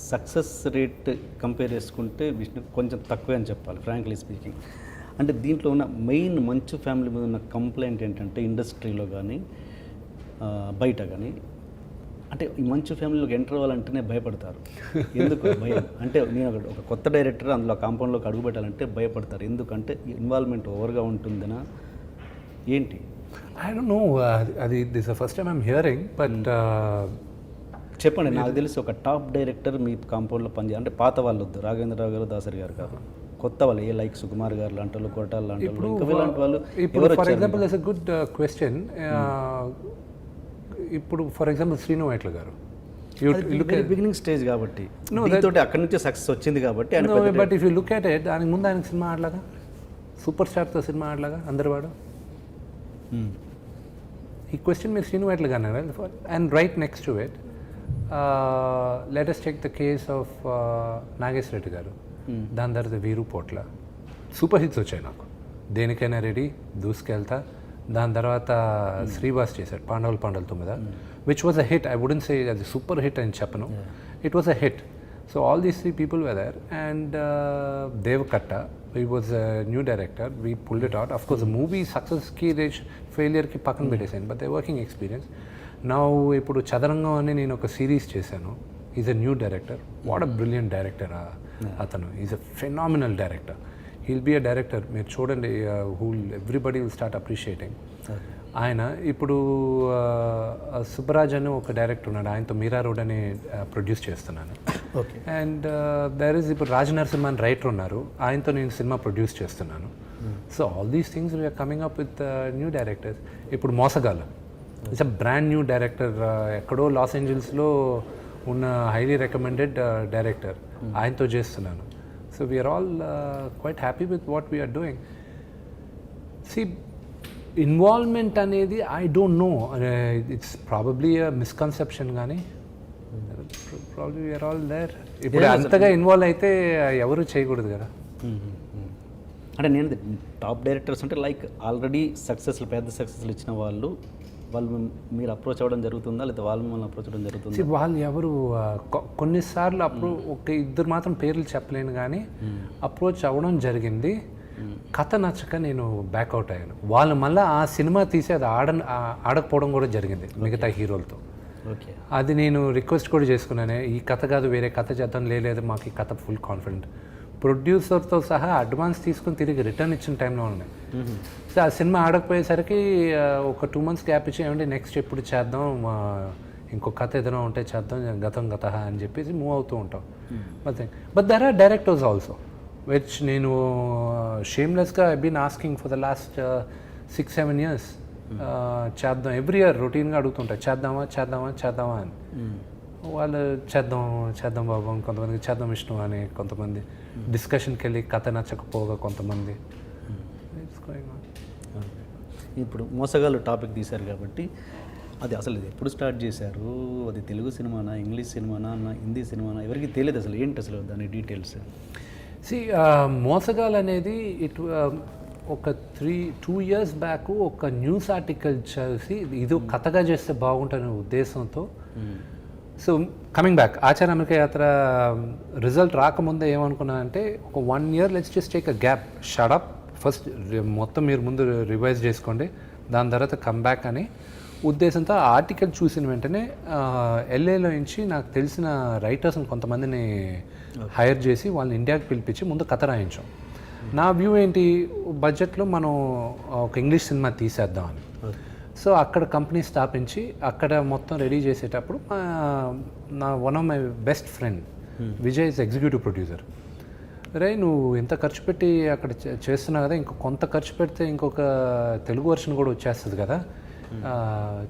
Success rate compare చేసుకుంటే విష్ణు కొంచెం తక్కువే అని చెప్పాలి, ఫ్రాంక్లీ స్పీకింగ్. అంటే దీంట్లో ఉన్న మెయిన్ మంచు ఫ్యామిలీ మీద ఉన్న కంప్లైంట్ ఏంటంటే ఇండస్ట్రీలో కానీ బయట కానీ, అంటే ఈ మంచు ఫ్యామిలీలోకి ఎంటర్ అవ్వాలంటేనే భయపడతారు. ఎందుకు భయం అంటే, నేను ఒక కొత్త డైరెక్టర్ అందులో కాంపౌండ్లోకి అడుగు పెట్టాలంటే భయపడతారు. ఎందుకంటే ఇన్వాల్వ్మెంట్ ఓవర్గా ఉంటుందనా ఏంటి? I don't know. This is the first time I'm hearing, but చెప్పండి. నాకు తెలిసి ఒక టాప్ డైరెక్టర్ మీ కాంపౌండ్లో పనిచేయాలి అంటే పాత వాళ్ళు వద్దు, రాఘవేంద్రరావు గారు, దాసరి గారు కాదు, కొత్త వాళ్ళు, ఏ లైక్ సుకుమార్ గారు లాంటి వాళ్ళు, కోటాల్ లాంటి వాళ్ళు, ఇంకా ఇలాంటి వాళ్ళు. ఇప్పుడు for example it's a good question. ఇప్పుడు ఫర్ ఎగ్జాంపుల్ శ్రీను వైట్ల గారు బిగినింగ్ స్టేజ్ కాబట్టి, తోటి అక్కడి నుంచి సక్సెస్ వచ్చింది కాబట్టి. But if you look at it, దానికి ముందు ఆయనకి సినిమా ఆడలాగా, సూపర్ స్టార్తో సినిమా ఆడలాగా అందరు వాడు. ఈ క్వశ్చన్ మీరు శ్రీను వైట్ల గారు అన్నారు. And right next to it, let us take the case of Nageswara Reddy గారు. దాని తర్వాత వీరు పోట్ల సూపర్ హిట్స్ వచ్చాయి నాకు. దేనికైనా రెడీ, దూసుకెళ్తా. దాని తర్వాత శ్రీవాస్ చేశాడు పాండవులు 9, which was a hit. I wouldn't say అది సూపర్ హిట్ అని చెప్పను, it was a hit. So all these 3 people were there. And Dev Katta, he was a new director, we pulled it out. Of course the movie success ki failure ki పక్కన పెట్టేసాను, but their working experience. Now ఇప్పుడు చదరంగం అని నేను ఒక series చేశాను. Is a new director. What a brilliant director అతను. Is a phenomenal director. He'll be a director. మీరు చూడండి, ఎవ్రీబడి విల్ స్టార్ట్ అప్రిషియేటింగ్. ఆయన ఇప్పుడు సుబ్బరాజ్ అని ఒక డైరెక్టర్ ఉన్నాడు, ఆయనతో మీరా రోడ్ అని ప్రొడ్యూస్ చేస్తున్నాను. అండ్ దర్ ఈజ్ ఇప్పుడు రాజ్ నరసింహన్ రైటర్ ఉన్నారు, ఆయనతో నేను సినిమా ప్రొడ్యూస్ చేస్తున్నాను. So all these things we're coming up with new directors. ఇప్పుడు Mosagallu, it's a brand new director, ఎక్కడో లాస్ ఏంజల్స్లో ఉన్న హైలీ రికమెండెడ్ డైరెక్టర్, ఆయనతో చేస్తున్నాను. So we're all quite happy with what we're doing. C involvement అనేది I don't know, it's probably misconception, కానీ probably we're all there. ఇప్పుడు అంతగా ఇన్వాల్వ్ అయితే ఎవరు చేయకూడదు కదా. అంటే నేను టాప్ డైరెక్టర్స్ అంటే లైక్ ఆల్రెడీ సక్సెస్లు, పెద్ద సక్సెస్లు ఇచ్చిన వాళ్ళు మీరు అప్రోచ్ అవ్వడం జరుగుతుందా, లేదా వాళ్ళు మిమ్మల్ని అప్రోచ్ అవ్వడం జరుగుతుందా? వాళ్ళు ఎవరు కొన్నిసార్లు అప్పుడు ఒక ఇద్దరు మాత్రం పేర్లు చెప్పలేను, కానీ అప్రోచ్ అవ్వడం జరిగింది. కథ నచ్చక నేను బ్యాక్అవుట్ అయ్యాను. వాళ్ళు మళ్ళీ ఆ సినిమా తీసి అది ఆడకపోవడం కూడా జరిగింది మిగతా హీరోలతో. అది నేను రిక్వెస్ట్ కూడా చేసుకున్నాను, ఈ కథ కాదు వేరే కథ చేద్దాం. లేదు మాకు ఈ కథ ఫుల్ కాన్ఫిడెంట్. ప్రొడ్యూసర్తో సహా అడ్వాన్స్ తీసుకుని తిరిగి రిటర్న్ ఇచ్చిన టైంలో ఉన్నాయి. సో ఆ సినిమా ఆడకపోయేసరికి ఒక 2 months గ్యాప్ ఇచ్చి, ఏమంటే నెక్స్ట్ ఎప్పుడు చేద్దాం, ఇంకో కథ ఏదైనా ఉంటే చేద్దాం, గత అని చెప్పేసి మూవ్ అవుతూ ఉంటాం. But there are directors also which నేను షేమ్లెస్గా I been asking for the last 6-7 years. చేద్దాం, ఎవ్రీ ఇయర్ రొటీన్గా అడుగుతుంటారు, చేద్దామా అని. వాళ్ళు చేద్దాం బాబు, కొంతమందికి చేద్దాం ఇష్టం అని, కొంతమంది డిస్కషన్కి వెళ్ళి కథ నచ్చకపోగా కొంతమంది. ఇప్పుడు మోసగాళ్ళు టాపిక్ తీశారు కాబట్టి, అది అసలు ఇది ఎప్పుడు స్టార్ట్ చేశారు? అది తెలుగు సినిమానా, ఇంగ్లీష్ సినిమానా, హిందీ సినిమానా, ఎవరికి తెలియదు అసలు ఏంటి అసలు దాని డీటెయిల్స్. మోసగాళ్ళు అనేది ఒక 2 years బ్యాక్ ఒక న్యూస్ ఆర్టికల్ చేసి ఇది కథగా చేస్తే బాగుంటుందనే ఉద్దేశంతో. సో కమింగ్ బ్యాక్, ఆచార్య అమెరికా యాత్ర రిజల్ట్ రాకముందే ఏమనుకున్నానంటే, ఒక 1 year let's just take a gap, shut up first, మొత్తం మీరు ముందు రివైజ్ చేసుకోండి, దాని తర్వాత కమ్ బ్యాక్ అని ఉద్దేశంతో ఆర్టికల్ చూసిన వెంటనే LAలో నుంచి నాకు తెలిసిన రైటర్స్ని కొంతమందిని హైర్ చేసి వాళ్ళని ఇండియాకి పిలిపించి ముందు కథ రాయించాం. నా వ్యూ ఏంటి, బడ్జెట్లో మనం ఒక ఇంగ్లీష్ సినిమా తీసేద్దామని. సో అక్కడ కంపెనీ స్థాపించి అక్కడ మొత్తం రెడీ చేసేటప్పుడు one of my best friend Vijay is executive producer. రే నువ్వు ఇంత ఖర్చు పెట్టి అక్కడ చేస్తున్నావు కదా, కొంత ఖర్చు పెడితే ఇంకొక తెలుగు వర్షన్ కూడా వచ్చేస్తుంది కదా,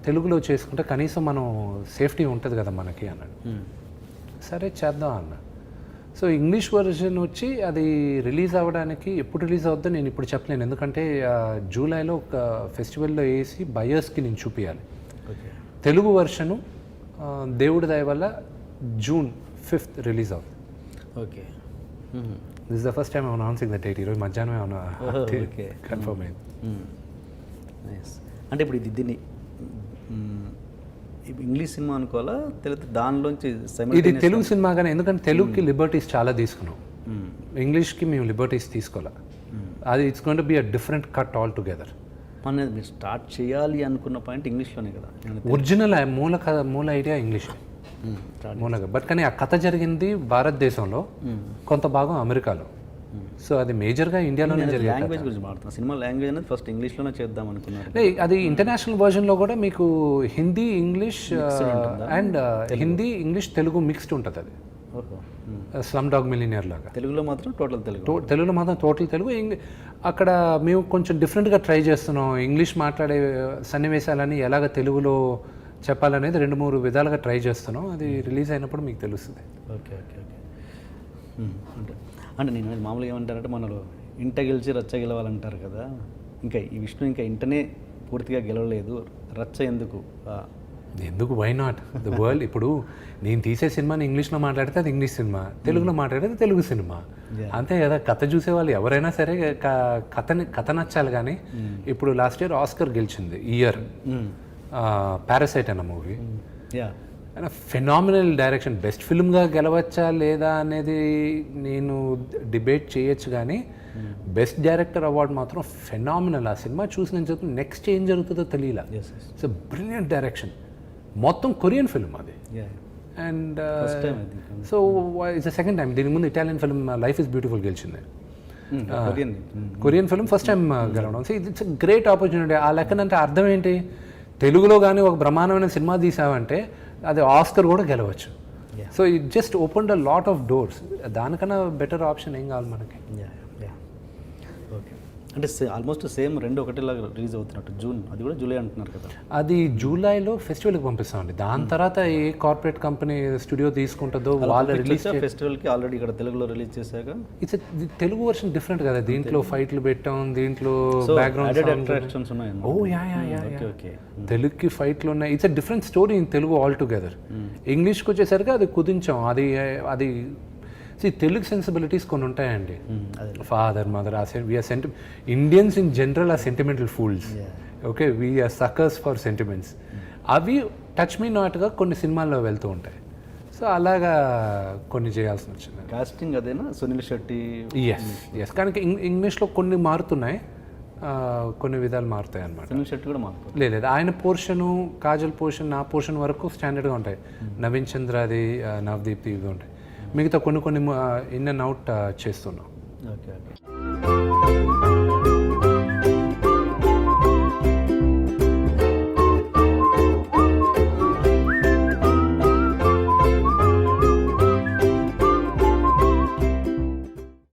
తెలుగులో చేసుకుంటే కనీసం మనం సేఫ్టీ ఉంటుంది కదా మనకి అన్నాడు. సరే చేద్దాం అన్న. సో ఇంగ్లీష్ వర్షన్ వచ్చి అది రిలీజ్ అవ్వడానికి ఎప్పుడు రిలీజ్ అవుద్దో నేను ఇప్పుడు చెప్పలేను, ఎందుకంటే జూలైలో ఒక ఫెస్టివల్లో వేసి బయర్స్కి నేను చూపించాలి. తెలుగు వర్షను దేవుడి దయ వల్ల June 5th రిలీజ్ అవుతుంది. Okay, this is the first time I announcing the date. ఈరోజు మధ్యాహ్నం ఏమన్నా కన్ఫర్మ్ అయింది. అంటే ఇప్పుడు దీన్ని ఇంగ్లీష్ సినిమా అనుకోవాలా తెలియదు దానిలోంచి ఇది తెలుగు సినిమా కానీ, ఎందుకంటే తెలుగుకి లిబర్టీస్ చాలా తీసుకున్నాం, ఇంగ్లీష్కి మేము లిబర్టీస్ తీసుకోవాలి. అది it's going to be a different cut all together. అనేది మీరు స్టార్ట్ చేయాలి అనుకున్న పాయింట్ ఇంగ్లీష్లోనే కదా, ఒరిజినల్ మూల ఐడియా ఇంగ్లీష్ మూలగా, బట్ కానీ ఆ కథ జరిగింది భారతదేశంలో, కొంత భాగం అమెరికాలో. సో అది మేజర్గా ఇండియాలోనే జరిగింది. లాంగ్వేజ్ గురించి మాట్లాడుతున్నాను. సినిమా లాంగ్వేజ్ అనేది ఫస్ట్ ఇంగ్లీష్లోనే చేద్దాం అనుకున్నారు. అది ఇంటర్నేషనల్ వర్జన్లో కూడా మీకు Hindi English and Hindi English Telugu mixed ఉంటుంది. అది స్లమ్ డాగ్ మిలినియర్ లాగా. తెలుగులో మాత్రం టోటల్ తెలుగు, తెలుగులో మాత్రం టోటల్ తెలుగు. అక్కడ మేము కొంచెం డిఫరెంట్గా ట్రై చేస్తున్నాం. ఇంగ్లీష్ మాట్లాడే సన్నివేశాలని ఎలాగ తెలుగులో చెప్పాలనేది 2-3 విధాలుగా ట్రై చేస్తున్నాం. అది రిలీజ్ అయినప్పుడు మీకు తెలుస్తుంది. Okay okay okay. అంటే అంటే నేను మామూలుగా ఏమంటారంటే మనలో ఇంట గెలిచి రచ్చ గెలవాలంటారు కదా, ఇంకా ఈ విష్ణు ఇంకా ఇంటనే పూర్తిగా గెలవలేదు, రచ్చ ఎందుకు వై నాట్ ద వరల్డ్. ఇప్పుడు నేను తీసే సినిమాని ఇంగ్లీష్లో మాట్లాడితే అది ఇంగ్లీష్ సినిమా, తెలుగులో మాట్లాడితే తెలుగు సినిమా, అంతే కదా. కథ చూసేవాళ్ళు ఎవరైనా సరే కథ నచ్చాలి. కానీ ఇప్పుడు లాస్ట్ ఇయర్ ఆస్కర్ గెలిచింది ఈ ఇయర్ పారాసైట్ అన్న మూవీ. Phenomenal direction. బెస్ట్ ఫిల్మ్గా గెలవచ్చా లేదా అనేది నేను డిబేట్ చేయొచ్చు, కానీ బెస్ట్ డైరెక్టర్ అవార్డు మాత్రం ఫెనామినల్. ఆ సినిమా చూసి నేను చెప్తాను, నెక్స్ట్ ఏం జరుగుతుందో తెలియలా. It's brilliant direction. మొత్తం కొరియన్ ఫిల్మ్ అది. And so it's second time. దీని ముందు Italian film life is beautiful గెలిచింది. కొరియన్ ఫిల్మ్ ఫస్ట్ టైం గెలవడం. So it's great opportunity. ఆ లెక్కనంటే అర్థం ఏంటి, తెలుగులో కానీ ఒక బ్రహ్మాండమైన సినిమా తీసామంటే అది ఆస్కర్ కూడా గెలవచ్చు. So it just opened a lot of doors. దానికన్నా బెటర్ ఆప్షన్ ఏం కావాలి మనకి. ఓకే. అంటే ఆల్మోస్ట్ సేమ్ రెండు ఒకటేలాగా రిలీజ్ అవుతున్నట్టు. జూన్, అది కూడా జూలై అంటున్నారు కదా. అది జూలైలో ఫెస్టివల్కి పంపిస్తామండి. దాని తర్వాత ఏ కార్పొరేట్ కంపెనీ స్టూడియో తీసుకుంటుందో వాళ్ళ రిలీజ్. ఫెస్టివల్కి ఆల్రెడీ ఇక్కడ తెలుగులో రిలీజ్ చేశాక ఇట్స్ తెలుగు వర్షన్ డిఫరెంట్ కదా. దీంట్లో ఫైట్లు పెట్టాం, దీంట్లో బ్యాక్గ్రౌండ్ అట్రాక్షన్స్ ఉన్నాయి. Oh yeah okay. తెలుగుకి ఫైట్లు ఉన్నాయి. It's a different story in Telugu all together. ఇంగ్లీష్కి వచ్చేసరికి అది కుదించాం. అది తెలుగు సెన్సిబిలిటీస్ కొన్ని ఉంటాయండి. Father mother we're Indians in general are sentimental fools. Okay, we're suckers for sentiments. అవి టచ్ మీ నాట్గా కొన్ని సినిమాల్లో వెళ్తూ ఉంటాయి. సో అలాగా కొన్ని చేయాల్సి వచ్చింది. కాస్టింగ్ అదేనా, సునీల్ శెట్టి? ఎస్ కానీ ఇంగ్లీష్లో కొన్ని మారుతున్నాయి, కొన్ని విధాలు మారుతాయి అన్నమాట. సునీల్ శెట్టి కూడా మారుతుంది? లేదు, ఆయన పోర్షను, కాజల్ పోర్షన్, నా పోర్షన్ వరకు స్టాండర్డ్గా ఉంటాయి. నవీన్ చంద్రది, నవదీప్తి ఇవి ఉంటాయి. మిగతా కొన్ని ఇన్ అండ్ అవుట్ చేస్తున్నాం. Okay okay.